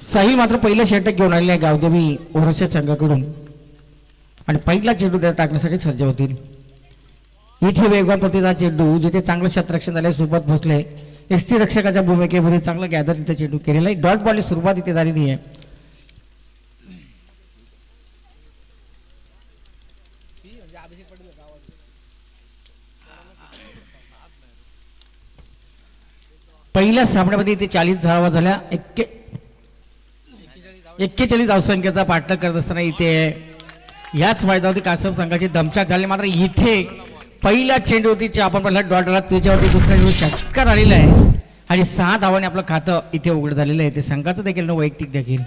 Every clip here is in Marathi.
साहिल मात्र पहिलं षटक घेऊन आलेले आहे गावदेवी ओरसे संघाकडून आणि पहिला चेंडू त्याला टाकण्यासाठी सज्ज होतील. इथे वेगवान प्रतिचा चेंडू जिथे चांगलं क्षेत्ररक्षण झालंय सोबत भोसले एसटी रक्षकाच्या भूमिकेमध्ये चांगलं गॅदर तिथे चेंडू केलेला आहे. डॉट बॉलची सुरुवात इथे झालेली आहे. पहिल्या सामन्यामध्ये इथे 40 धावा झाल्या. 41 धावसंख्येचा पाठलाग करत असताना इथे याच मैदानावरती कासव संघाची दमछाक झाली. मात्र इथे पहिल्या चेंडूवरती आपण पहिला डॉट आला त्याच्यावरती दुसऱ्या चेंडू षटकार आलेला आहे आणि 6 धावांनी आपलं खातं इथे उघड झालेलं आहे. ते संघाचं देखील वैयक्तिक देखील.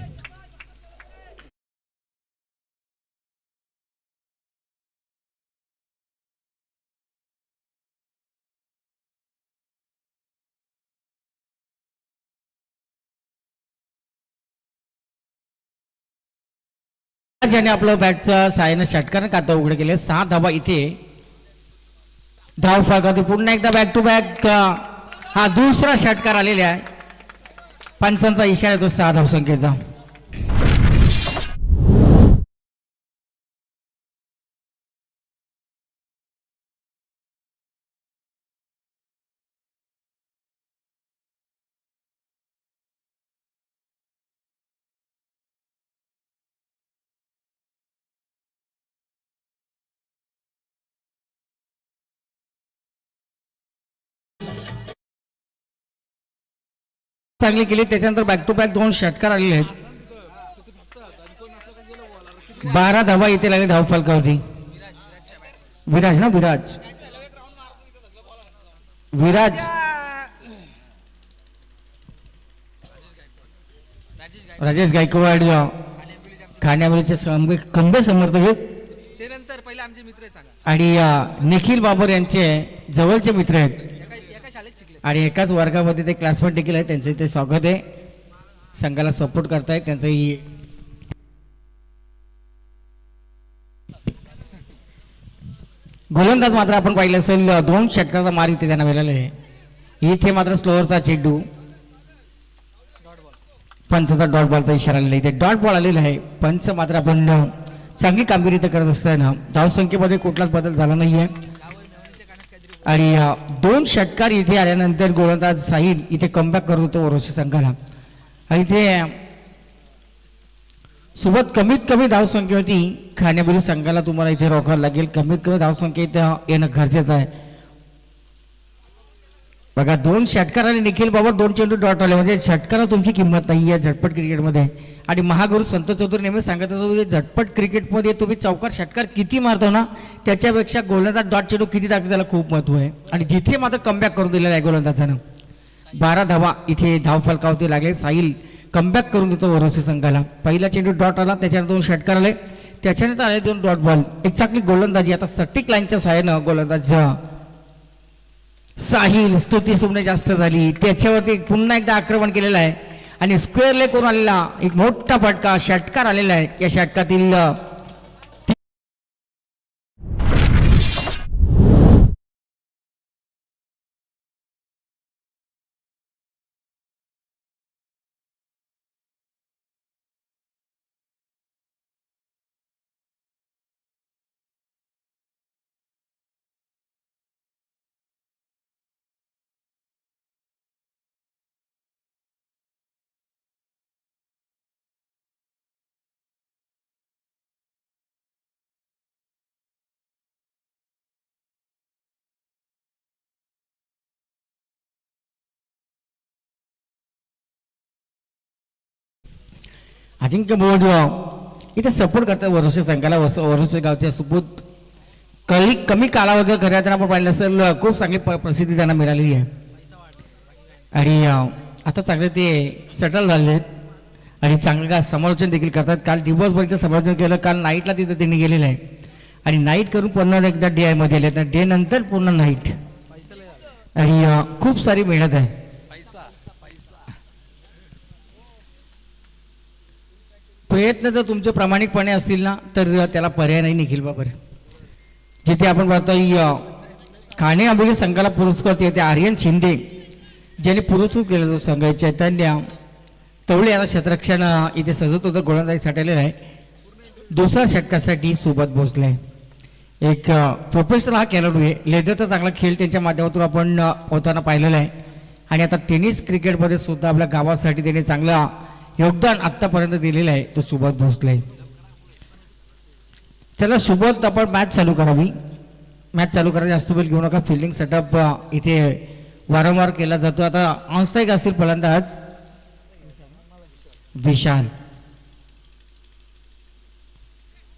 ज्याने आपलं बॅटचं साहाय्यानं षटकार खातं उघड केले. 6 धावा इथे धाव फलकावरती पुन्हा एकदा बॅक टू बॅक हा दुसरा षटकार आलेला आहे. पंचांचा इशारा येतो 6 धावसंख्येचा. चांगली केली त्याच्यानंतर बॅक टू बॅक 2 षटकार आलेले आहेत. 12 धावा इथे लागले धाव फलकावरती. विराज ना विराज विराज राजेश गायकवाड खाण्यावरचे खंबे समर्थक आणि निखिल बाबर यांचे जवळचे मित्र आहेत आणि एकाच वर्गामध्ये ते क्लासमेट देखील आहे. त्यांचं इथे स्वागत आहे. संघाला सपोर्ट करतायत. त्यांचंही गोलंदाज मात्र आपण पाहिलं असेल 2 षटकाचा मार इथे त्यांना मिळालेला आहे. इथे मात्र स्लोअरचा चेंडू पंचचा डॉट बॉलचा इशारा आलेला आहे. इथे डॉट बॉल आलेला आहे. पंच मात्र आपण चांगली कामगिरी इथं करत असताना धावसंख्येमध्ये कुठलाच बदल झाला नाहीये आणि 2 षटकार इथे आल्यानंतर गोलंदाज साहिल इथे कमबॅक करत होतो ओरोसी संघाला आणि इथे सोबत कमीत कमी धावसंख्या होती. खाण्यापुरी संघाला तुम्हाला इथे रोखावं लागेल. कमीत कमी धावसंख्या इथं येणं गरजेचं आहे. बघा 2 षटकार आणि निखिल बाबा 2 चेंडू डॉट आले म्हणजे षटकाला तुमची किंमत नाही आहे झटपट क्रिकेटमध्ये. आणि महागुरु संत चौधरी नेहमी सांगत असतो झटपट क्रिकेटमध्ये तुम्ही चौकार षटकार किती मारतो ना त्याच्यापेक्षा गोलंदाज डॉट चेंडू किती टाकतो त्याला खूप महत्व आहे. आणि जिथे मात्र कमबॅक करून दिलेला आहे गोलंदाजानं. 12 धावा इथे धाव फलकावरती लागले. साहिल कमबॅक करून देतो ओरोसी संघाला. पहिला चेंडू डॉट आला त्याच्यानंतर 2 षटकार आले त्याच्यानंतर आले 2 डॉट बॉल. एक चांगली गोलंदाजी आता सटिक लाईनच्या सहाय्यानं गोलंदाज साहिल स्तुती सुमने जास्त झाली त्याच्यावरती पुन्हा एकदा आक्रमण केलेलं आहे आणि स्क्वेअर लेग करून आलेला एक मोठा फटका षटकार आलेला आहे. या षटकातील अजिंक्य बोर्ड इथे सपोर्ट करतात वरोसे संघाला. वरोसे गावचे सुपूत कमी कालावधी खऱ्या आपण पाहिलं असेल खूप चांगली प्रसिद्धी त्यांना मिळालेली आहे आणि आता चांगले ते सेटल झाले आहेत आणि चांगलं समालोचन देखील करतात. काल दिवसभर इथं समालोचन केलं. काल नाईटला तिथं त्यांनी गेलेलं आहे आणि नाईट करून पुन्हा एकदा डे आय मध्ये आले तर डे नंतर पुन्हा नाईट आणि खूप सारी मेहनत आहे. प्रयत्न जर तुमचे प्रामाणिकपणे असतील ना तर त्याला पर्याय नाही निखिल बाबर. जिथे आपण पाहतो खाणे आंबोली संघाला पुरस्कार येते आर्यन शिंदे ज्याने पुरस्कृत केला जो संघ आहे चैतन्य तवळे याला क्षेत्ररक्षण इथे सजत होतं गोलंदाजी साठवलेलं आहे. दुसऱ्या षटकासाठी सोबत भोसले एक प्रोफेशनल हा खेळाडू आहे. लेदरचा चांगला खेळ त्यांच्या माध्यमातून आपण होताना पाहिलेला आहे आणि आता टेनिस क्रिकेटमध्ये सुद्धा आपल्या गावासाठी त्याने चांगला योगदान आत्तापर्यंत दिलेलं आहे तो सुबोध भोसले. त्याला सुबोध आपण मॅच चालू करावी. मॅच चालू करायला जास्त वेळ घेऊ नका. फिल्डिंग सेटअप इथे वारंवार केला जातो. आता ऑनस्ट्राईक असतील फलंदाज विशाल.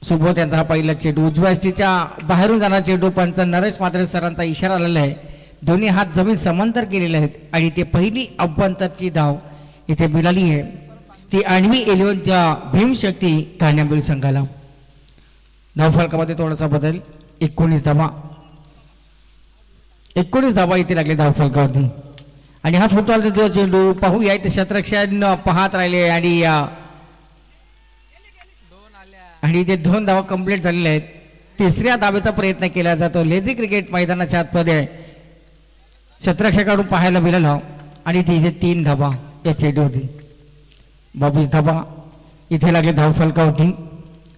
सुबोध यांचा हा पहिला चेंडू उजव्या स्टीच्या बाहेरून जाणारा चेंडू पंच नरेश मात्रे सरांचा इशारा आलेला आहे. दोन्ही हात जमीन समांतर केलेले आहेत आणि ते पहिली अभ्यंतरची धाव इथे मिळाली आहे ती आण्वी 11च्या भीमशक्ती ठाण्याबिल संघाला. धावफलकामध्ये थोडासा बदल 19 धावा. 19 धावा इथे लागले धावफलकावरती आणि हा फुटबॉल जो चेंडू पाहूया इथे क्षेत्ररक्षण पाहत राहिले आणि इथे 2 धावा कंप्लीट झालेल्या आहेत. तिसऱ्या धावेचा प्रयत्न केला जातो. लेझी क्रिकेट मैदानाच्या आतमध्ये क्षेत्ररक्षकाकडून पाहायला मिळालं आणि तिथे 3 धावा या चेंडूवरती. 22 धावा इथे लागले धावफलकावरती.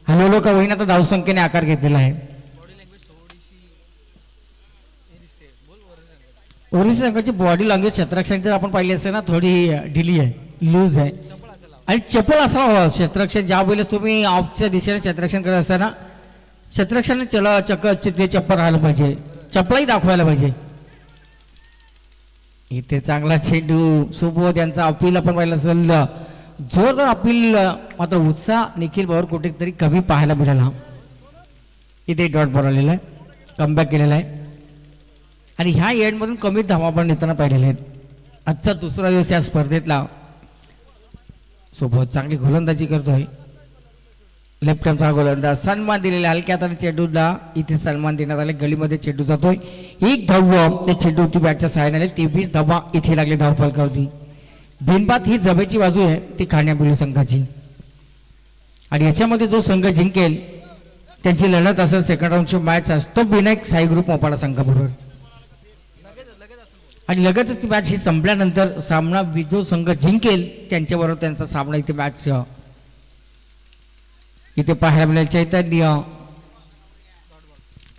हलवलो का होईना तर धावसंख्येने आकार घेतलेला आहे. ओरिसा संघाची बॉडी लँग्वेज क्षेत्ररक्षण आपण पाहिली असेल ना थोडी ढिली आहे लूज आहे आणि चपल असावं क्षेत्ररक्षण. ज्या वेळेस तुम्ही ऑफच्या दिशेने क्षेत्ररक्षण करत असताना क्षेत्ररक्षण ते चप्पल राहायला पाहिजे. चपलाही दाखवायला पाहिजे. इथे चांगला चेंडू सुबोध यांचा अपील आपण पाहिलं असेल. जोरदार अपील मात्र उत्साह निखिल बाबर कुठेतरी कमी पाहायला मिळाला. इथे डॉट बॉल आलेला आहे. कमबॅक केलेला आहे आणि ह्या एंडमधून कमी धावा आपण नेताना पाहिलेल्या आहेत. आजचा दुसरा दिवस या स्पर्धेतला. सुबोध चांगली गोलंदाजी करतोय. लेफ्ट हँडचा गोलंदाज सन्मान दिलेला हलक्या हाताने चेंडूला इथे सन्मान देण्यात आले. गलीमध्ये चेंडू जातोय. 1 धाव त्या चेंडूवरती बॅटच्या सहाय्याने आले. 23 धावा इथे लागले धावफलकावरती. बिनबाद ही जमेची बाजू आहे ती ठाण्याबिल संघाची आणि याच्यामध्ये जो संघ जिंकेल त्यांची लढत असेल सेकंड राऊंडची मॅच असतो विनायक साई ग्रुप मोपाडा संघाबरोबर आणि लगेचच ती मॅच ही संपल्यानंतर सामना जो संघ जिंकेल त्यांच्याबरोबर त्यांचा सामना इथे मॅच इथे पाहायला मिळेल. चैतन्य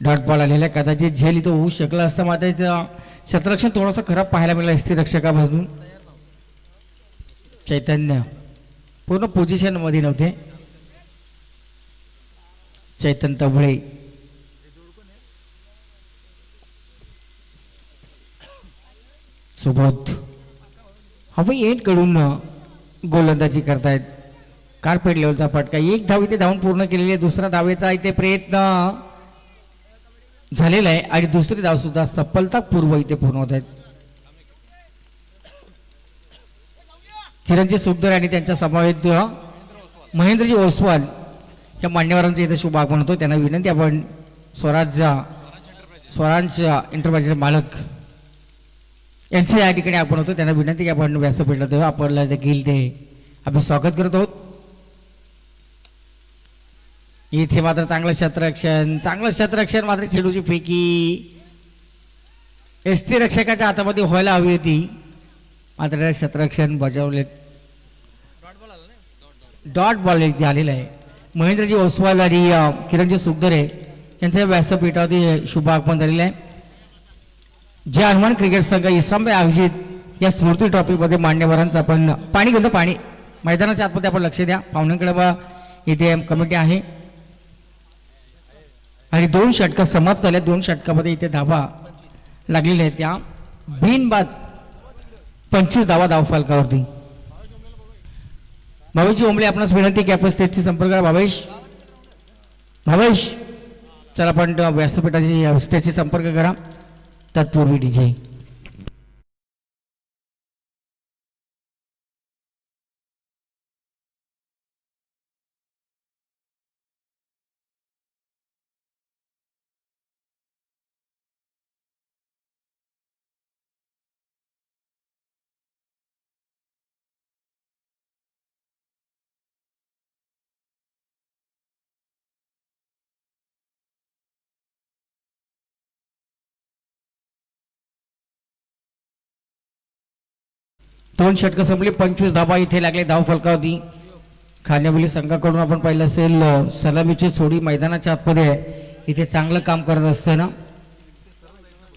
डॉट बॉल आलेला कदाचित झेल इथं होऊ शकला असता मात्र इथं क्षेत्ररक्षण थोडंसं खराब पाहायला मिळालं असते रक्षकापासून. चैतन्य पूर्ण पोझिशन मध्ये नव्हते. चैतन्य तवळे सुबोध हवे एंड कडून गोलंदाजी करतायत. कार्पेट लेवलचा फटका. 1 धाव इथे धावून पूर्ण केलेली आहे. दुसरा धावेचा इथे प्रयत्न झालेला आहे आणि दुसरी धाव सुद्धा सफलतापूर्व इथे पूर्ण होत आहेत. किरणजी सुखदर आणि त्यांच्या समवेत महेंद्रजी ओसवाल या मान्यवरांचे इथे शुभ आगमन होतो. त्यांना विनंती आपण स्वरांज एंटरप्राइजचे मालक यांचे या ठिकाणी आपण होतो. त्यांना विनंती की आपण व्यासपीठाला देऊ. आपल्याला देखील ते आपण स्वागत करत आहोत. इथे मात्र चांगलं क्षेत्ररक्षण मात्र चेंडूची फेकी एसटी रक्षकाच्या हातामध्ये व्हायला हवी होती मात्र क्षेत्ररक्षण बजावले. डॉट बॉल आलेला आहे. महेंद्रजी ओसवाल आणि किरणजी सुखदरे यांच्या व्यासपीठावरती शुभ आगमन झालेलं आहे. जे हनुमान क्रिकेट संघ इस्लामबाई आयोजित या स्मृती ट्रॉफीमध्ये मान्यवरांचं आपण पाणी घेतो. पाणी मैदानाच्या आतमध्ये आपण लक्ष द्या. पाहुण्यांकडे इथे कमिटी आहे आणि 2 षटकं समाप्त झाल्या. 2 षटकामध्ये इथे धावा लागलेल्या आहेत. त्या बिनबाद 25 धावा धावफलकावरती. भावेशजी ओंबळे आपणास विनंती की आपण स्टेजची संपर्क करा. भावेश चला आपण व्यासपीठाची स्टेजची संपर्क करा. तत्पूर्वी DJ दोन षटकं संपली, 25 धाबा इथे लागले धाव फलकावरती. खाण्यावली संघाकडून आपण पाहिलं असेल सलामीची सोडी मैदानाच्या आतमध्ये इथे चांगलं काम करत असते ना.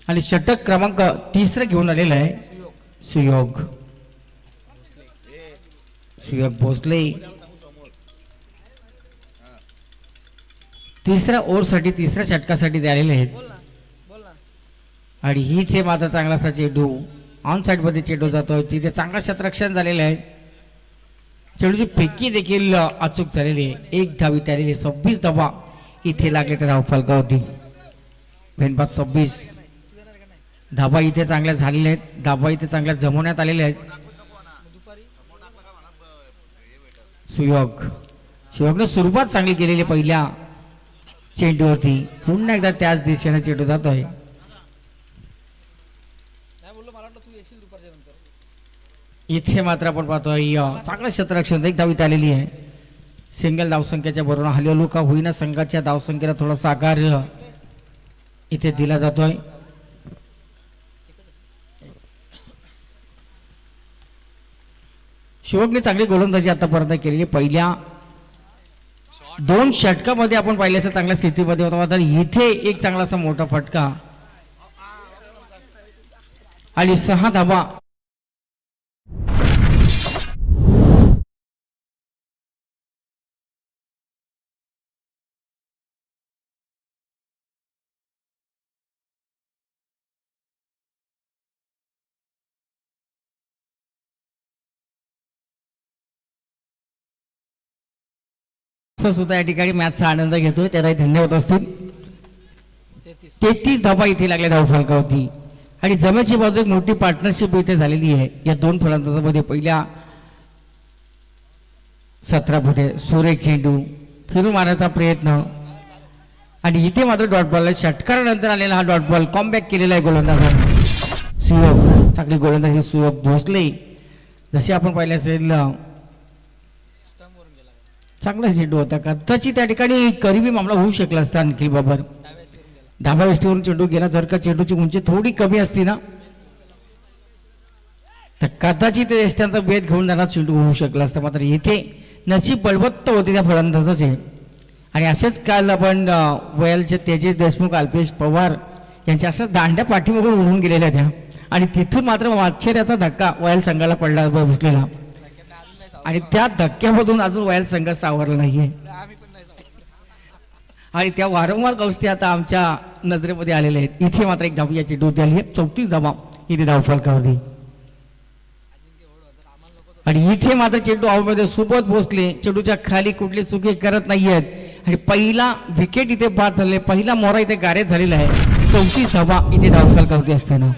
आणि षटक क्रमांक 3 घेऊन आलेला आहे सुयोग भोसले. तिसऱ्या ओव्हरसाठी तिसऱ्या षटकासाठी ते आलेले आहेत. आणि इथे मात्र चांगलासा चेंडू ऑन साइड मध्ये चेंडू जातोय, तिथे चांगलं क्षेत्ररक्षण झालेलं आहे. चेंडूची फेकी देखील अचूक झालेली आहे. एक धाव इथे आलेली, 26 धावा इथे लागले त्या धाव फलकावरती. भेनबाद 26 धाबा इथे चांगल्या झालेल्या आहेत, धाबा इथे चांगल्या जमवण्यात आलेल्या आहेत. सुयोगने सुरुवात चांगली केलेली पहिल्या चेंडूवरती. पुन्हा एकदा त्याच दिशेने चेंडू जातोय. इथे मात्र आपण पाहतोय चांगलं क्षेत्ररक्षण, एक धाव इथे आलेली आहे. सिंगल धावसंख्येच्या बरोबर हलवलो का होईना संघाच्या धावसंख्येला थोडासा आकार इथे दिला जातोय. शिवकने चांगली गोलंदाजी आतापर्यंत केलेली. पहिल्या 2 षटकामध्ये आपण पाहिल्याचं चांगल्या स्थितीमध्ये होता, तर इथे एक चांगलासा मोठा फटका आणि 6 धावा. सुद्धा या ठिकाणी मॅचचा आनंद घेतोय, त्यालाही धन्यवाद असतील. 33 धावा इथे लागल्या धाव फलकावरती. आणि जमेची बाजू एक मोठी पार्टनरशिप इथे झालेली आहे या दोन फलंदाजांमध्ये. पहिल्या 17 मध्ये सुरेख चेंडू फिरून मारण्याचा प्रयत्न आणि इथे मात्र डॉट बॉल. षटकारानंतर आलेला हा डॉट बॉल कॉमबॅक केलेला आहे गोलंदाजांनी. सुयोग चांगली गोलंदाजी सुयोग भोसले. जसे आपण पाहिले असेल चांगला चेंडू होता, कदाचित त्या ठिकाणी करीबी मामला होऊ शकला असता. आणखी बाबर डाव्या वेष्टीवरून चेंडू गेला. जर का चेंडूची उंची थोडी कमी असती ना तर कदाचित यष्ट्यांचा भेद घेऊन जाणार चेंडू होऊ शकला असता. मात्र इथे नशीब बलवत्त होते त्या फलंदाजाचे. आणि असेच काल आपण वयालचे तेजस देशमुख, अल्पेश पवार यांच्या अशा दांड्या पाठीमागून उडून गेलेल्या त्या. आणि तिथून मात्र आश्चर्याचा धक्का वयाल संघाला पडला बसलेला. आणि त्या धक्क्यामधून अजून वयाल संघ सावरला नाहीये. आणि त्या वारंवार गोष्टी आता आमच्या नजरेमध्ये आलेल्या आहेत. इथे मात्र एक धाव या चेंडूवरती आली आहे. 34 धावा इथे धाव फलकावरती. आणि इथे मात्र चेंडू आऊटमध्ये सुबोध भोसले चेंडूच्या खाली कुठली चुकी करत नाहीयेत. आणि पहिला विकेट इथे बाद झाले, पहिला मोरा इथे गारेज झालेला आहे. 34 धावा इथे धाव फलकावरती असताना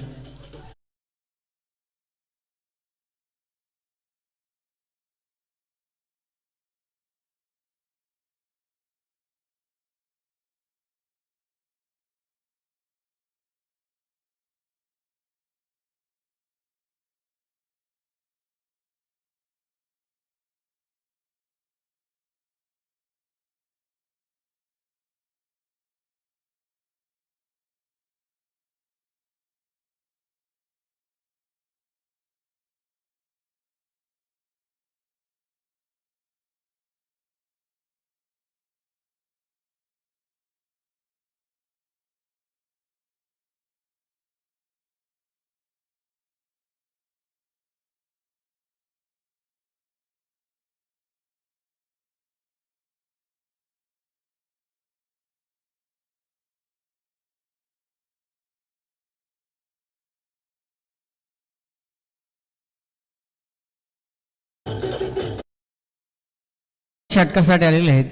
षटकासाठी आलेले आहेत.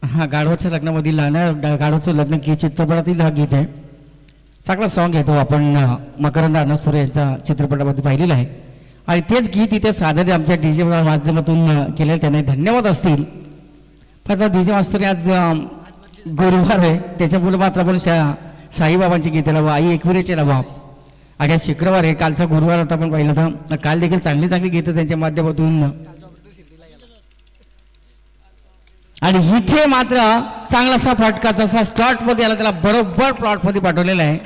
हा गाढवाच्या लग्नामधील गाढवाचं लग्न की चित्रपटातील हा गीत आहे. चांगला सॉन्ग आहे तो, आपण मकरंद अनासपुरे यांचा चित्रपटामध्ये पाहिलेला आहे. आणि तेच गीत इथे सादर आमच्या डीजे माध्यमातून केलेलं, त्यांना धन्यवाद असतील. पण आता डीजे मास्तर आज गुरुवार आहे, त्याच्यामुळे मात्र आपण साईबाबांची गीते लावा, आई एकविरेचे लावा. आणि आज शुक्रवार आहे, कालचा गुरुवार आता आपण पाहिलं होतं. काल देखील चांगली चांगली गीतं त्यांच्या माध्यमातून. आणि इथे मात्र चांगलासा फटका जसा स्लॉट मध्ये आला त्याला बरोबर प्लॉट मध्ये पाठवलेला आहे.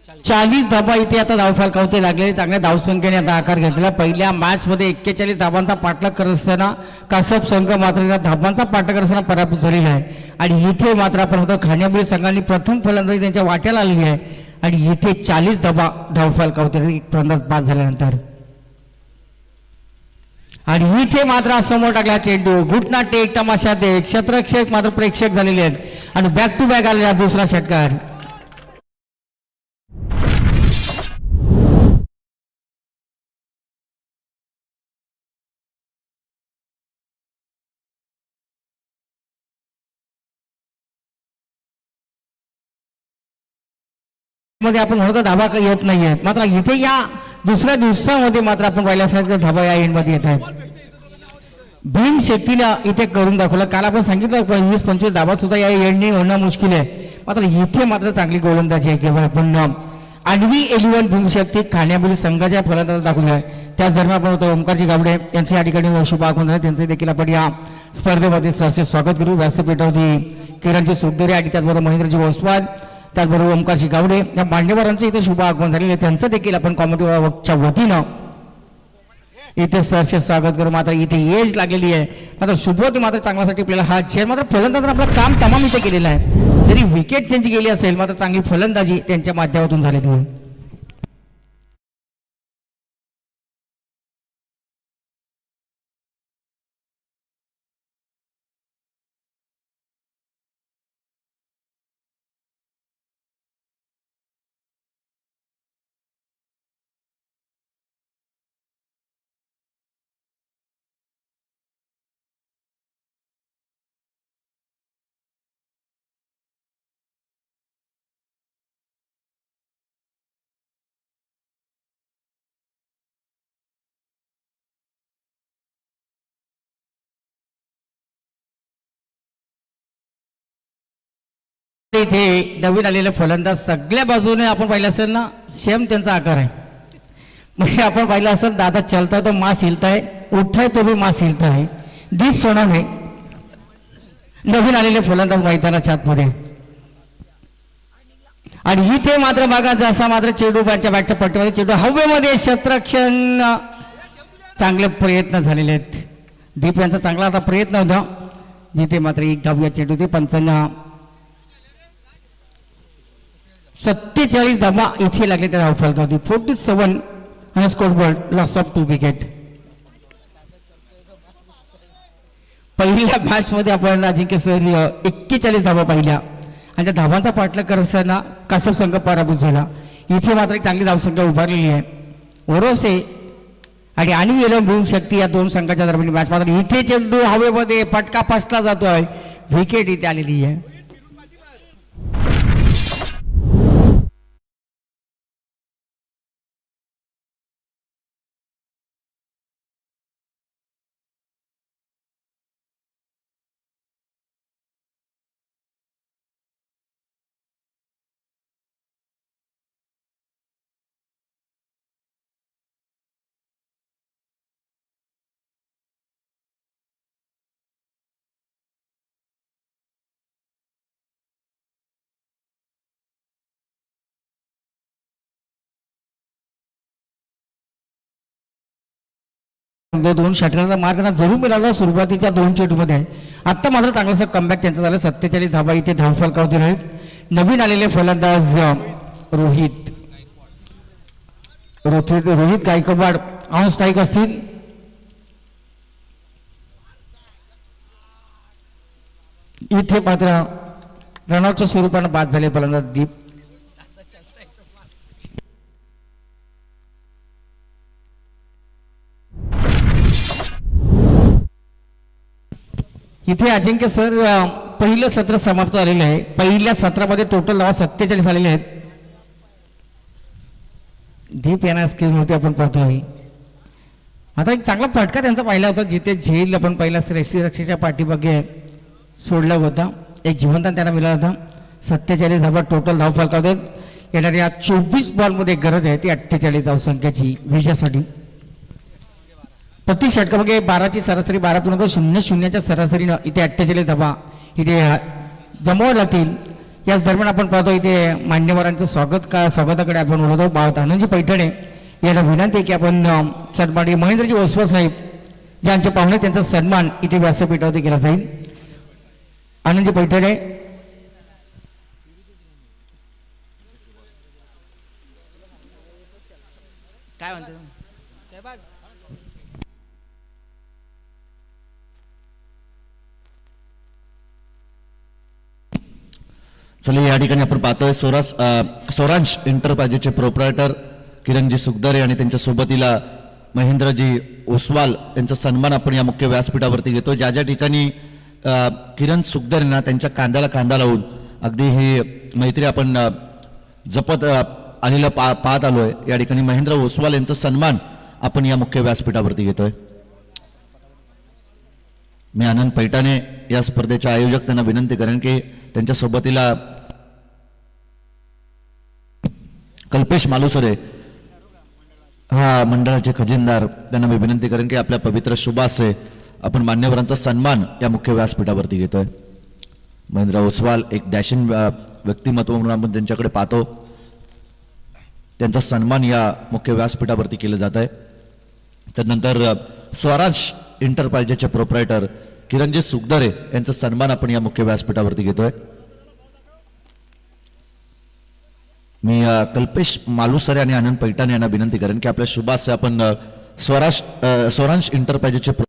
40 धाबा इथे आता धावफलकावते लागले. चांगल्या धावसंख्येने आता आकार घेतला. पहिल्या मॅच मध्ये 41 धाबांचा पाठलाग करत असताना कासप संघ मात्र या धाबांचा पाठलाग करत असताना पराभूत झालेला आहे. आणि इथे मात्र आपण होतो खाण्याबुली संघाने प्रथम फलंदाजी त्यांच्या वाट्याला आलेली आहे. आणि इथे 40 धाबा धावफलकावते फलंदाज बाद झाल्यानंतर. आणि इथे मात्र समोर टाकला चेंडू. घुटना टेक तमाशा दे क्षेत्ररक्षक मात्र प्रेक्षक झालेले आहेत. आणि बॅक टू बॅक आलेला दुसरा षटकार. मध्ये आपण म्हणतो धाबा काही येत नाहीये. मात्र इथे या दुसऱ्या दिवसामध्ये मात्र आपण पाहिल्यासारखं धाबा या एंड मध्ये येत आहेत. भीम शेट्टीनं इथे करून दाखवलं. काल आपण सांगितलं 20-25 धाबा सुद्धा या एंडने होणं मुश्किल आहे. मात्र इथे मात्र चांगली गोलंदाजी आहे. केवळ आपण आणवी 11 भीम शक्ती खाण्याबुली संघाच्या फलंदाज दाखवले आहे. त्याच दरम्यान आपण होतो ओमकारजी गावडे यांचे या ठिकाणी शुभ आगमन झाले. त्यांचे देखील आपण या स्पर्धेमध्ये सरसे स्वागत करू. व्यासपीठावरती किरणजी सुखदेरे आणि त्याचबरोबर महेंद्रजी ओसवाल त्याचबरोबर ओमकारजी गावडे या मान्यवरांचे इथे शुभ आगमन झालेले. त्यांचं देखील आपण कॉमेडी च्या वतीनं इथे सरसे स्वागत करू. मात्र इथे एज लागलेली आहे. मात्र सुरुवाती मात्र चांगल्यासाठी आपल्याला हा चेअर मात्र फलंदाज आपलं काम तमाम इथे केलेलं आहे. जरी विकेट त्यांची गेली असेल मात्र चांगली फलंदाजी त्यांच्या माध्यमातून झालेली आहे. इथे नवीन आलेले फलंदाज सगळ्या बाजूने आपण पाहिलं असेल ना सेम त्यांचा आकार आहे. म्हणजे आपण पाहिलं असेल दादा चलता तो मास हिलताय उठाय तो भी मास हिलताय. दीप सोनवणे नवीन आलेले फलंदाज मैदानाच्या आतमध्ये. आणि इथे मात्र बघा जसा मात्र चेंडू त्यांच्या बॅटच्या पट्टीमध्ये चेंडू हवेमध्ये क्षेत्ररक्षण चांगले प्रयत्न झालेले आहेत. दीप यांचा चांगला आता प्रयत्न होता. जिथे मात्र एक धाव या चेंडू ते पंचांना 47 धाबा इथे लागले त्या धावफलकावरती. 47 आणि स्कोरबोर्ड लॉस ऑफ 2 विकेट. पहिल्या मॅच मध्ये आपण अजिंक्य सर 41 धाबा पाहिल्या आणि त्या धावांचा पाठलाग करत असताना कासप संघ पराभूत झाला. इथे मात्र एक चांगली धावसंख्या उभारलेली आहे. ओरोसे आणि आणवी भूम शक्ती या दोन संघाच्या दरम्यान मॅच मात्र इथे चेंडू हवेमध्ये फटका फसला जातोय. विकेट इथे आलेली आहे. दोन षटकांचा मार त्यांना जरूर मिळाला सुरुवातीच्या 2 चेंडूमध्ये. आता मात्र चांगलासा कमबॅक त्यांचा झाला. 47 धाबा इथे धावफलकावरती राहील. नवीन आलेले फलंदाज रोहित गायकवाड ऑन स्ट्राईक असतील. इथे मात्र रनआउटच्या स्वरूपाने बाद झाले फलंदाज दीप. इथे अजिंक्य सर पहिलं सत्र समाप्त झालेलं आहे. पहिल्या सत्रामध्ये टोटल धावा 47 आलेले आहेत. दीप यांना स्किल होते आपण पाहतोय. आता एक चांगला फटका त्यांचा पाहिला होता जिथे झेल आपण पहिला रक्षेच्या पाठीमागे सोडला होता. एक जीवनदान त्यांना मिळाला होता. 47 धावा टोटल धाव फलकावतात. येणाऱ्या 24 बॉलमध्ये गरज आहे ती 48 धावसंख्याची विजयासाठी. प्रति षटकामागे 12ची सरासरी 12.00च्या सरासरीनं इथे 48 धावा इथे जमावं लागतील. याच दरम्यान आपण पाहतो इथे मान्यवरांचं स्वागताकडे आपण बोलवतो. बावत आनंदजी पैठणे याला विनंती आहे की आपण सन्माननीय महेंद्रजी ओसवाल साहेब ज्यांचे पाहुणे त्यांचा सन्मान इथे व्यासपीठावरती केला जाईल. आनंदजी पैठणे. काय म्हणतो चला या ठिकाणी आपण पाहतोय स्वराज एंटरप्राइजेसचे प्रोप्रायटर किरणजी सुखदरे आणि त्यांच्या सोबतीला महेंद्रजी ओसवाल यांचा सन्मान आपण या मुख्य व्यासपीठावरती घेतो. ज्या ज्या ठिकाणी किरण सुखदरेंना त्यांच्या कांद्याला कांदा लावून अगदी ही मैत्री आपण जपत आलेलं पाहत आलोय. या ठिकाणी महेंद्र ओसवाल यांचा सन्मान आपण या मुख्य व्यासपीठावरती घेतोय. मी आनंद पैठाणे या स्पर्धेच्या आयोजक त्यांना विनंती करेन की त्यांच्या सोबतीला कल्पेश मालुसरे हा मंडळाचे खजिनदार त्यांना मी विनंती करेन की आपल्या पवित्र शुभासे आपण मान्यवरांचा सन्मान या मुख्य व्यासपीठावरती घेतोय. महेंद्र ओसवाल एक डॅशिंग व्यक्तिमत्व म्हणून आपण त्यांच्याकडे पाहतो. त्यांचा सन्मान या मुख्य व्यासपीठावरती केलं जात आहे. त्यानंतर स्वराज एंटरप्राइजेसचे प्रोप्रायटर किरणजी सुखदरे यांचा सन्मान आपण या मुख्य व्यासपीठावरती घेतोय. मी कल्पेश मालुसरे आणि आनंद पैठाणे यांना विनंती करेन की आपल्या शुभासे आपण स्वराज एंटरप्राइजेसचे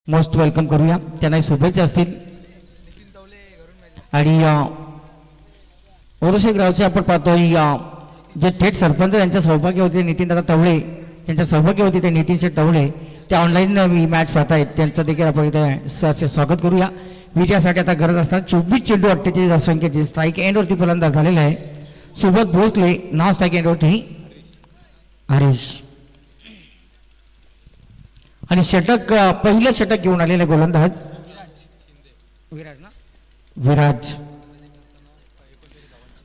मोस्ट वेलकम करूया. त्यांनाही शुभेच्छा असतील. आणि ओरोशे गावचे आपण पाहतोय जे थेट सरपंच यांच्या सौभाग्य होते नितीनदादा तवळे त्यांच्या सौभाग्य होते ते नितीन शेठ तवळे ते ऑनलाईन मॅच पाहतायत. त्यांचं देखील आपण इथे सरचे स्वागत करूया. विजयासाठी आता गरज असताना 24 चेंडू 48 संख्येची स्ट्राईक एंडवरती फलंदाज झालेला आहे. सुबोध भोसले नाव स्ट्राईक एंडवरती हरीश आणि षटक पहिलं षटक घेऊन आलेले गोलंदाज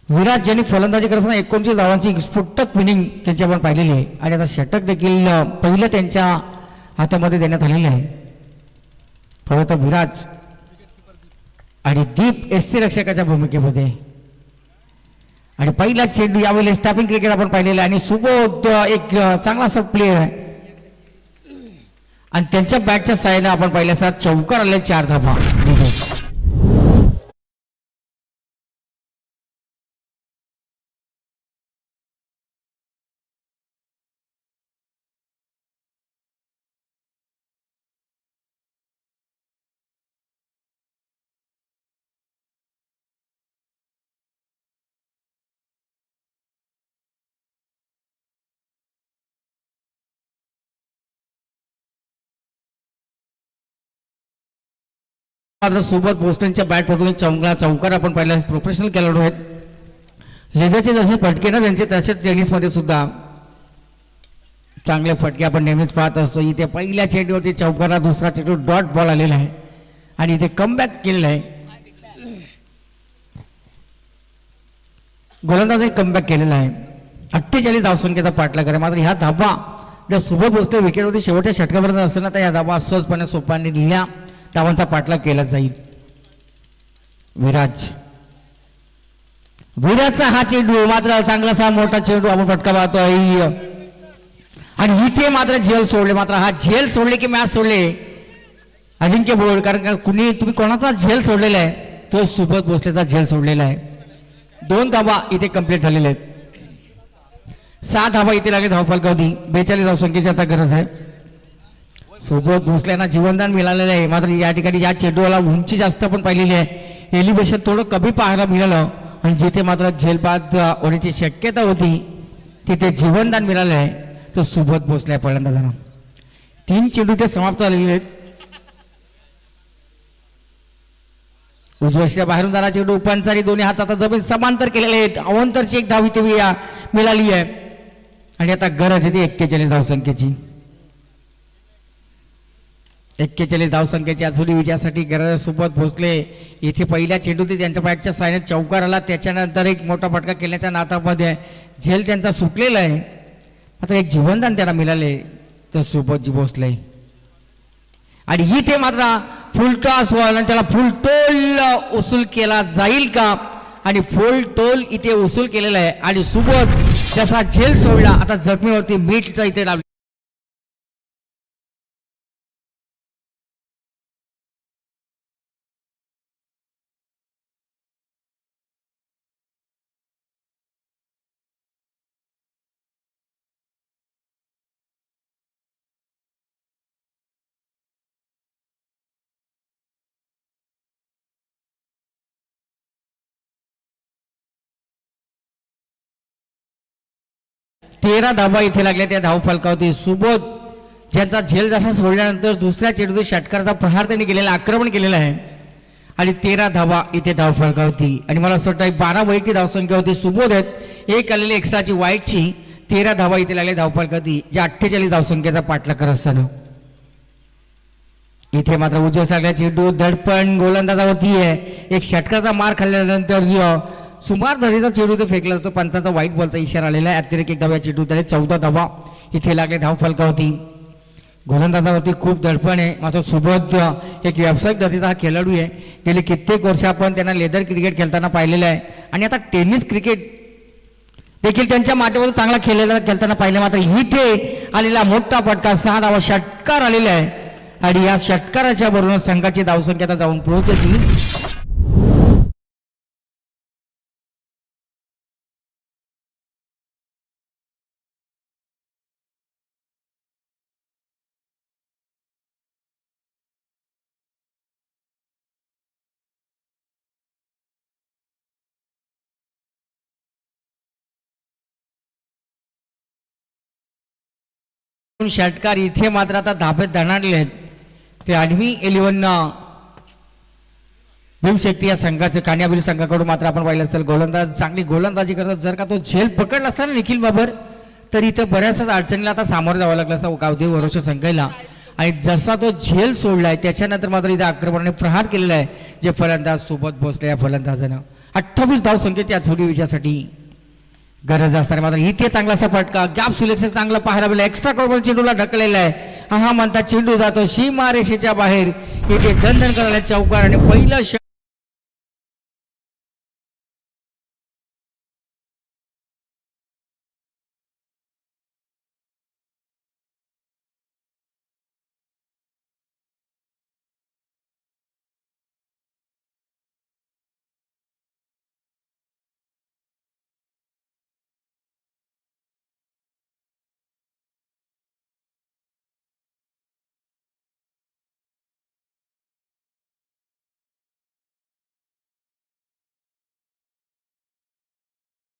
विराज ज्यांनी फलंदाजी करताना 29 धावांची स्फोटक विनिंग त्यांची आपण पाहिलेली आहे. आणि आता षटक देखील पहिलं त्यांच्या हातामध्ये देण्यात आलेलं आहे. फक्त विराज आणि दीप एससी रक्षकाच्या भूमिकेमध्ये आणि पहिला चेंडू यावेळी स्टॅपिंग क्रिकेट आपण पाहिलेलं आहे. आणि सुबोध एक चांगला असा प्लेयर आहे आणि त्यांच्या बॅटच्या साहाय्याने आपण पाहिलं असता चौकार आले 4 धावा. मात्र सोबत बोस्टनच्या बॅटमधून चौकार आपण पाहिला. प्रोफेशनल खेळाडू आहेत. लेदरचे जसे फटके ना त्यांचे तसेच टेनिसमध्ये सुद्धा चांगले फटके आपण नेहमीच पाहत असतो. इथे पहिल्या चेंडूवरती चौकारा, दुसरा चेंडू डॉट बॉल आलेला आहे आणि इथे कमबॅक केलेला आहे. गोलंदाजाने कमबॅक केलेला आहे. 48 धावसंख्येचा पाठलाग आहे. मात्र ह्या धाबा जर सोबत बसते विकेटवरती शेवटच्या षटकापर्यंत असेल ना तर या धाबा सहजपणे सोपाने दिल्या धावांचा पाठलाग केला जाईल. विराजचा हा चेंडू मात्र चांगलासा मोठा चेंडू आपण फटका पाहतोय आणि इथे मात्र झेल सोडले. मात्र हा झेल सोडले की मॅच सोडले अजिंक्य बोर्ड, कारण कुणी तुम्ही कोणाचा झेल सोडलेला आहे तो सोबत भोसलेचा झेल सोडलेला आहे. 2 धावा इथे कंप्लीट झालेले आहेत. 6 धावा इथे लागले धावफलकावधी. 42 धावसंख्येची आता गरज आहे. सोबत भोसल्यांना जीवनदान मिळालेलं आहे. मात्र या ठिकाणी या चेंडूला उंची जास्त पण पाहिलेली आहे. एलिव्हेशन थोडं कमी पाहायला मिळालं आणि जिथे मात्र झेलबाद होण्याची शक्यता होती तिथे जीवनदान मिळालं आहे. तो सोबत भोसल्या पहिल्यांदा झाला. 3 चेंडू ते समाप्त झालेले आहेत. उजव्या बाहेरून जाणारा चेंडू उपांचारी दोन्ही हातात जमीन समांतर केलेले आहेत. अवंतरची एक धाव इथे मिळाली आहे आणि आता गरज आहे ती 41 धावसंख्येची. 41 धावसंख्येची अजूनही विजयासाठी गरज. सोबत भोसले इथे पहिल्या चेंडू ते त्यांच्या बॅटच्या सायने चौकार आला. त्याच्यानंतर एक मोठा फटका केल्याच्या नातामध्ये झेल त्यांचा सुटलेला आहे. आता एक जीवनदान त्यांना मिळाले तर सोबतजी भोसले आणि इथे मात्र फुल टॉस आणि त्याला फुल टोल वसूल केला जाईल का आणि फुल टोल इथे वसूल केलेला आहे आणि सोबत जसा झेल सोडला आता जखमीवरती मीठचा इथे लावला. तेरा धाबा इथे लागल्या त्या धाव फलकावती. सुबोध ज्यांचा झेल जसा सोडल्यानंतर दुसऱ्या चेंडूत षटकाराचा प्रहार त्यांनी केलेला, आक्रमण केलेलं आहे आणि 13 धाबा इथे धाव फलकावती. आणि मला असं वाटतं 12 वैयक्तिक धावसंख्या होती. सुबोध आहेत एक आलेली एक्स्ट्राची वाईटची. 13 धाबा इथे लागले धाव फलकावती जे 48 धावसंख्येचा पाठलाग करत असताना इथे मात्र उजव्या लागल्या चेंडू दडपण गोलंदाजावरती आहे. एक षटकाचा मार खाल्ल्यानंतर सुमार धरीचा चेंडू तो फेकला जातो. पंचांचा व्हाईट बॉलचा इशारा आलेला आहे. अतिरेक एक धाव्या चेंडू त्याला 14 धावा इथे लागले धाव फलकावती. गोलंदाजावरती खूप दडपण आहे. मात्र सुबोध एक व्यावसायिक दर्जाचा हा खेळाडू आहे. गेले कित्येक वर्ष आपण त्यांना लेदर क्रिकेट खेळताना पाहिलेलं आहे आणि आता टेनिस क्रिकेट देखील त्यांच्या माध्यमातून चांगला खेळताना पाहिलं. मात्र इथे आलेला मोठा फटका 6 धावा षटकार आलेला आहे आणि या षटकाराच्या बरोबर संघाची धावसंख्या आता जाऊन पोहोचली. षटकार इथे मात्र आता धाब्यात धनाडले आहेत. ते आडवी 11 भीमशक्ती या संघाचं कान्याबिल संघाकडून मात्र आपण पाहिलं असेल गोलंदाज चांगली गोलंदाजी करतात. जर का तो झेल पकडला असता ना निखिल बाबर तर इथं बऱ्याचशाच अडचणीला आता सामोरं जावं लागलं असतं गावदेव वरोष संघाला. आणि जसा तो झेल सोडलाय त्याच्यानंतर मात्र इथे आक्रमणाने प्रहार केलेला आहे जे फलंदाज सोबत बसले. या फलंदाजानं 28 धावसंख्येची आठवडी विजयासाठी गरज असताना मात्र इथे चांगलासा फटका गॅप सिलेक्शन चांगला पाहायला मिळाला. एक्स्ट्रा कॉर्नर चेंडूला ढकलेला आहे. हा म्हणता चेंडू जातो सीमा रेषेच्या बाहेर. इथे दणदण करायला चौकार आणि पहिलं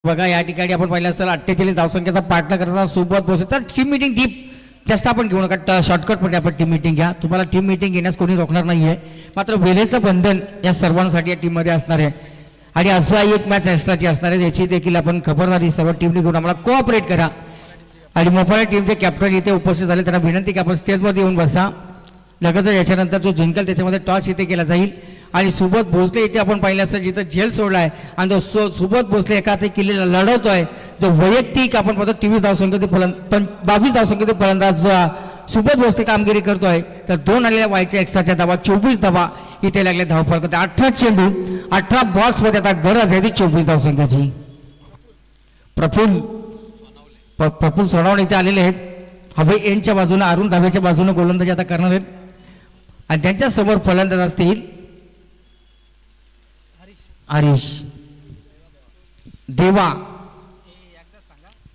बघा या ठिकाणी आपण पाहिलं असेल 48 धावसंख्येचा पाठलाग करताना सोबत बसत टीम मिटिंग दीप जास्त आपण घेऊ नका, शॉर्टकटमध्ये आपण टीम मीटिंग घ्या. तुम्हाला टीम मीटिंग घेण्यास कोणी रोखणार नाही आहे. मात्र वेळेचं बंधन या सर्वांसाठी या टीममध्ये असणार आहे. आणि असा एक मॅच एक्स्ट्राची असणार आहे, याची देखील आपण खबरदारी सर्व टीमने घेऊन आम्हाला कोऑपरेट करा. आणि मोफाळा टीमचे कॅप्टन इथे उपस्थित झाले, त्यांना विनंती की आपण स्टेजमध्ये येऊन बसा. लगेच याच्यानंतर जो जिंकल त्याच्यामध्ये टॉस इथे केला जाईल. आणि सुबोध भोसले इथे आपण पाहिलं असं जिथं जेल सोडला आहे आणि जो सुबोध भोसले एका हाती किल्लीला लढवतोय, जो वैयक्तिक आपण पाहतो 23 धावसंख्येत 22 धावसंख्येत फलंदाज सुबोध भोसले कामगिरी करतोय. तर 2 आलेल्या वायच्या एक्स्ट्राच्या धावा 24 धावा इथे लागले धावफलक. 18 चेंडू 18 बॉक्समध्ये आता गरज आहे ती 24 धावसंख्येची. प्रफुल्ल सोनावणे इथे आलेले आहेत. हवे एंडच्या बाजूने अरुण धावेच्या बाजूने गोलंदाजी आता करणार आहेत. आणि त्यांच्या समोर फलंदाज असतील हरीश, देवा,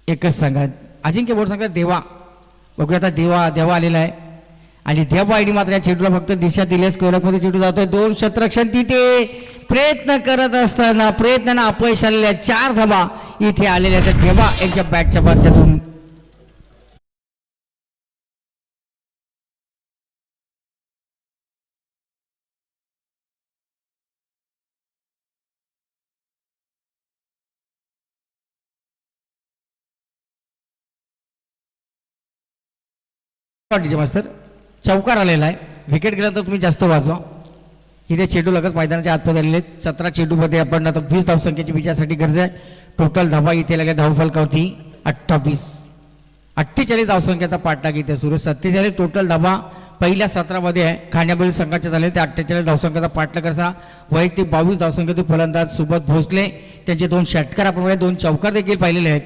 एकच सांगा अजिंक्य बोर्ड सांगा देवा. बघूया आता देवा आलेला आहे. आणि देवा आयडी मात्र या चेंडूला फक्त दिशा दिल्यास कोयरामध्ये चेंडू जातोय. 2 शतरक्षण तिथे प्रयत्न करत असताना प्रयत्नांना अपयश आलेल्या 4 धावा इथे आलेल्या आहेत देवा यांच्या बॅटच्या माध्यमातून. मास्तर चौकार आलेला आहे. विकेट गेला तर तुम्ही जास्त वाजवा. इथे चेंडू लगेच मैदानाच्या आतमध्ये आलेले आहेत. 17 चेंडूमध्ये आपण आता 20 धावसंख्येची विजयासाठी गरज आहे. टोटल धावा इथे लगेच धावफलकावरती 48 धावसंख्येचा पाठलाग इथे सुरू. 47 टोटल धावा पहिल्या 17मध्ये आहे. खाण्याबळी संघाचे झाले ते 48 धावसंख्येचा पाठलाग कसा. वैयक्तिक 22 धावसंख्येचे फलंदाज सुबोध भोसले, त्यांचे 2 षटकार आपण 2 चौकार देखील पाहिलेले आहेत.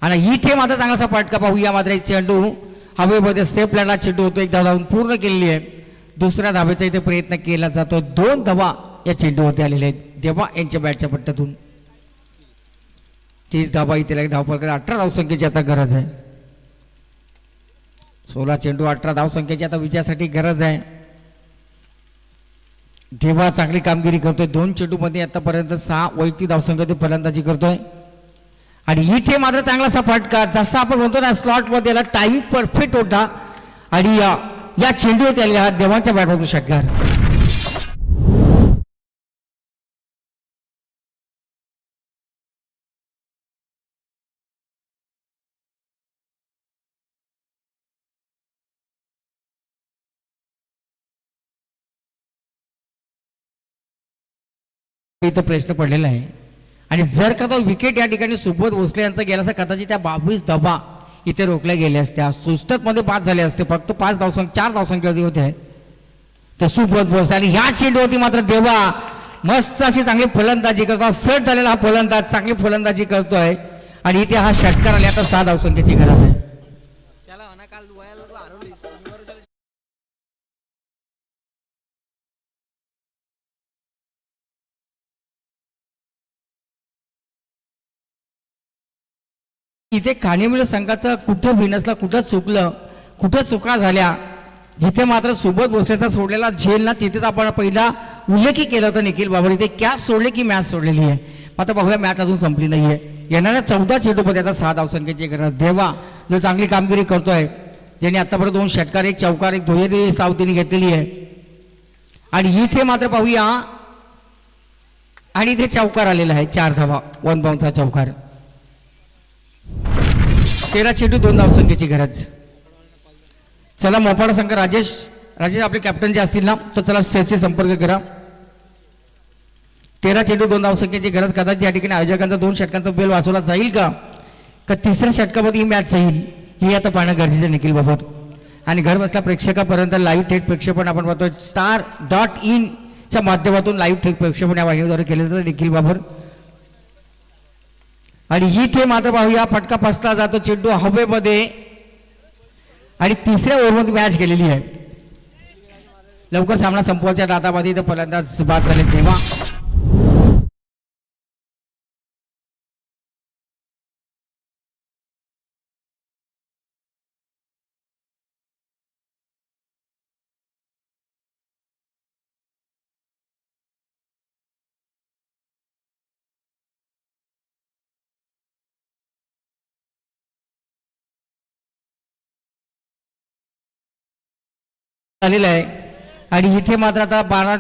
आणि इथे मात्र चांगलासा पाठका पाहूया. मात्र एक चेंडू हवेमध्ये स्टेप लँडला चेंडू होतो. एक धाव पूर्ण केलेली आहे. दुसऱ्या धावेचा इथे प्रयत्न केला जातो. 2 धावा या चेंडूवरती आलेले आहेत देवा यांच्या बॅटच्या पट्ट्यातून. 30 धावा इथे लागेल धावफलक. 18 धावसंख्येची आता गरज आहे. 16 चेंडू 18 धावसंख्येची आता विजयासाठी गरज आहे. देवा चांगली कामगिरी करतोय. 2 चेंडूमध्ये आतापर्यंत 6 वैयक्तिक धावसंख्येची फलंदाजी करतोय. आणि इथे मात्र चांगलासा फटका, जसा आपण म्हणतो ना स्लॉटमध्ये याला टायमिंग परफेक्ट होता. आणि या चेंडूवरती आलेला हा देवांच्या बॅटमधून षटकार. इथं प्रश्न पडलेला आहे. आणि जर का तो विकेट या ठिकाणी सुबोध भोसले यांचा गेला असता कदाचित त्या 22 धावा इथे रोखल्या गेल्या असत्या. सुस्तमध्ये 5 झाले असते. फक्त 4 धावसंख्या होते तर सुबोध भोसले. आणि ह्या चेंडूवरती मात्र देवा मस्त अशी चांगली फलंदाजी करतो. सेट झालेला हा फलंदाज चांगली फलंदाजी करतोय. आणि इथे हा षटकार आले. आता 6 धावसंख्येची गरज आहे. इथे खाणेमुळे संघाचं कुठं विनसला, कुठं चुकलं, कुठं चुका झाल्या. जिथे मात्र सुबोध भोसलेचा सोडलेला झेल ना तिथेच आपण पहिला उल्लेखही केलं होतं निखिल बाबर. इथे कॅच सोडले की मॅच सोडलेली आहे. मात्र बघूया मॅच अजून संपली नाही आहे. येणाऱ्या 14 चेंडूमध्ये आता 6 धावसंख्येची गरज. देवा जो चांगली कामगिरी करतोय, ज्याने आतापर्यंत 2 षटकार 1 चौकार 1 दुहेरी सावधीने घेतलेली आहे. आणि इथे मात्र पाहूया आणि इथे चौकार आलेला आहे. 4 धावा 1 बाउन्सचा चौकार. 13 चेंडू 2 धावसंख्येची गरज. चला मोपाडा संघ राजेश आपले कॅप्टन जे असतील ना तर चला स्टेजशी संपर्क करा. 13 चेंडू 2 धावसंख्येची गरज. कदाचित या ठिकाणी आयोजकांचा 2 षटकांचा बेल वाचवला जाईल का तिसऱ्या षटकामध्ये ही मॅच जाईल हे आता पाहणं गरजेचं निखिल बाबत. आणि घर बसल्या प्रेक्षकापर्यंत लाईव्ह थेट प्रक्षेपण आपण पाहतोय star.in च्या माध्यमातून लाईव्ह थेट प्रक्षेपण या वाहिनीद्वारे केलं जातं निखिल बाबर. आणि इथे मात्र पाहूया फटका फसला जातो चेंडू हवेमध्ये. आणि तिसऱ्या ओव्हरमध्ये मॅच गेलेली आहे. लवकर सामना संपवायच्या दातामध्ये इथे फलंदाज बाद झाले देवा. झालेलं आहे आणि इथे मात्र आता 12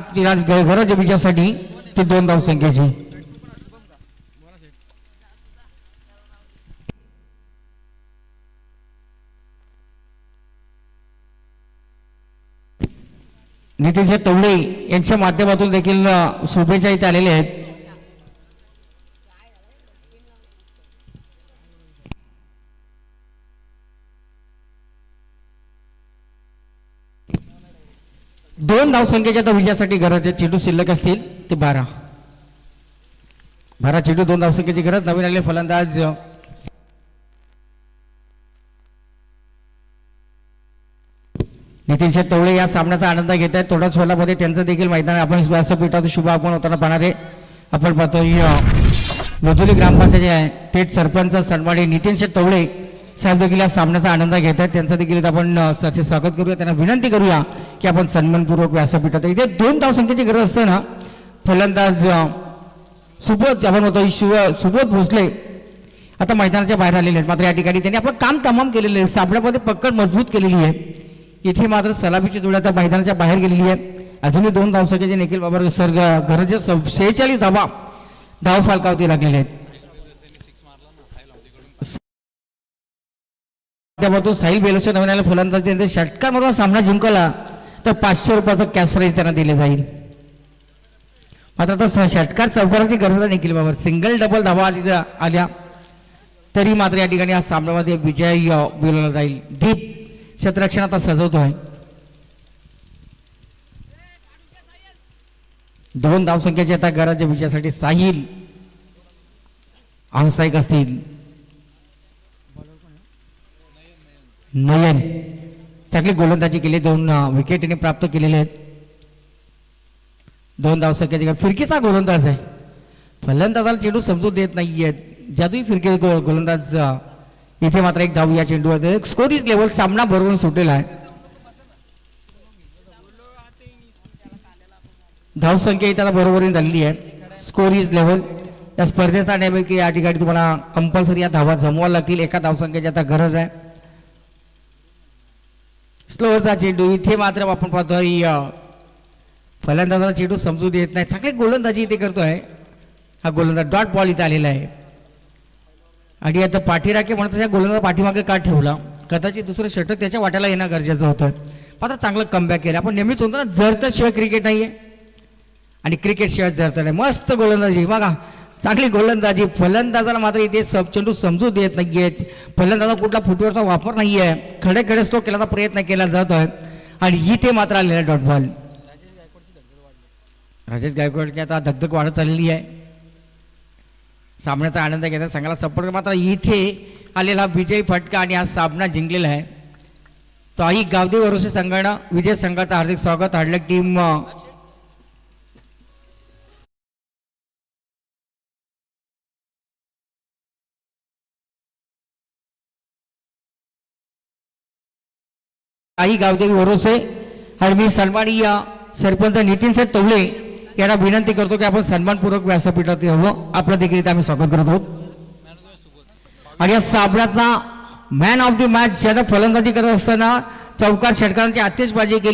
गरज विजयासाठी ते 2 धावसंख्येची. नितीनशे तवडे यांच्या माध्यमातून देखील शुभेच्छा इथे आलेल्या आहेत. दोन धावसंख्येच्या आता विजयासाठी गरज चेंडू शिल्लक असतील ते 12 चेंडू 2 धावसंख्येची गरज. नवीन आलेले फलंदाज नितीन शेठ तवळे या सामन्याचा आनंद घेत आहेत. थोड्याच वेळामध्ये त्यांचं देखील मैदान आपण व्यासपीठात शुभ आपण होताना पाहणारे आपण पाहतो लोधुली ग्रामपंचायत जे आहे थेट सरपंच सन्माननीय नितीन शेठ तवळे साहेब देखील या सामन्याचा आनंद घेत आहेत. त्यांचं देखील आपण सरचे स्वागत करूया, त्यांना विनंती करूया की आपण सन्मानपूर्वक व्यासपीठात इथे 2 धावसंख्येची गरज असते ना. फलंदाज सुबोध आपण होतो सुबोध भोसले आता मैदानाच्या बाहेर आलेले आहेत. मात्र या ठिकाणी त्यांनी आपलं काम तमाम केलेलं आहे, सामन्यामध्ये पकड मजबूत केलेली आहे. इथे मात्र सलामीची जोडी आता मैदानाच्या बाहेर गेलेली आहे. अजूनही 2 धावसंख्येचे निखिल बाबर सर गरज 46 धाव फालकावती लागलेले आहेत. त्यामधून साहिल बेलोच्या नवीन आलेल्या फलंदाज षटकांमधून सामना जिंकला तर 500 रुपयाचं कॅश प्राईज त्यांना दिले जाईल. मात्र आता षटकार चौकाराची गरज आहे निखिल बाबर. सिंगल डबल धावा आल्या तरी मात्र या ठिकाणी आज सामन्यामध्ये विजय मिळवला जाईल. दीप क्षेत्ररक्षण आता सजवतोय. 2 धावसंख्येची आता गरज विजयासाठी. साहिल ऑनसाईक असतील. नयन चांगली गोलंदाजी केली, 2 विकेटने प्राप्त केलेले आहेत. 2 धावसंख्येची गरज. फिरकीचा गोलंदाज आहे, फलंदाजाला चेंडू समजून देत नाहीये. जादुई फिरकी गोलंदाज इथे मात्र 1 धाव या चेंडूवर. स्कोर इज लेवल, सामना बरोबर सुटलेला आहे. धावसंख्या इथे आता बरोबरीने झालेली आहे. Score is level. या स्पर्धेचा नेम की या ठिकाणी तुम्हाला कंपल्सरी या धावा जमवाव्या लागतील. एका धावसंख्येची आता गरज आहे. स्लोचा चेंडू इथे मात्र आपण पाहतोय फलंदाजाला चेंडू समजू देत नाही. चांगली गोलंदाजी इथे करतोय हा गोलंदाज. डॉट बॉल इथे आलेला आहे आणि आता पाठीराखे म्हणतात या गोलंदाज पाठीमागे का ठेवला. कदाचित दुसरं षटक त्याच्या वाट्याला येणं गरजेचं होतं. मात्र चांगलं कमबॅक केलं. आपण नेहमीच म्हणतो ना जरतं शिवाय क्रिकेट नाहीये आणि क्रिकेट शिवाय जरतं नाही. मस्त गोलंदाजी बघा, चांगली गोलंदाजी. फलंदाजाला मात्र इथे चेंडू समजू देत नाहीयेत. फलंदाजा कुठला फुटवेअरचा वापर नाहीये. खडे खडे स्ट्रोक केल्याचा प्रयत्न केला जातोय आणि इथे मात्र आलेला डॉट बॉल. राजेश गायकवाडची आता धगधग वाढत चाललेली आहे. सामन्याचा आनंद घेतात, संघाला सपोर्ट. मात्र इथे आलेला विजयी फटका आणि आज सामना जिंकलेला आहे. तो आई गावदेव वरोसे संघानं विजय संघाचं हार्दिक स्वागत. हार्डलक टीम आई गावदेवी वरोसे आणि मी सन्माननीय सरपंच नितीन शेठ तवळे यांना विनंती करतो की आपण सन्मानपूर्वक व्यासपीठात यावं. आपलं देखील इथे आम्ही स्वागत करत आहोत. आणि या सामन्याचा मॅन ऑफ द मॅच ज्यानं फलंदाजी करत असताना चौकार षटकारांची आतिषबाजी केली.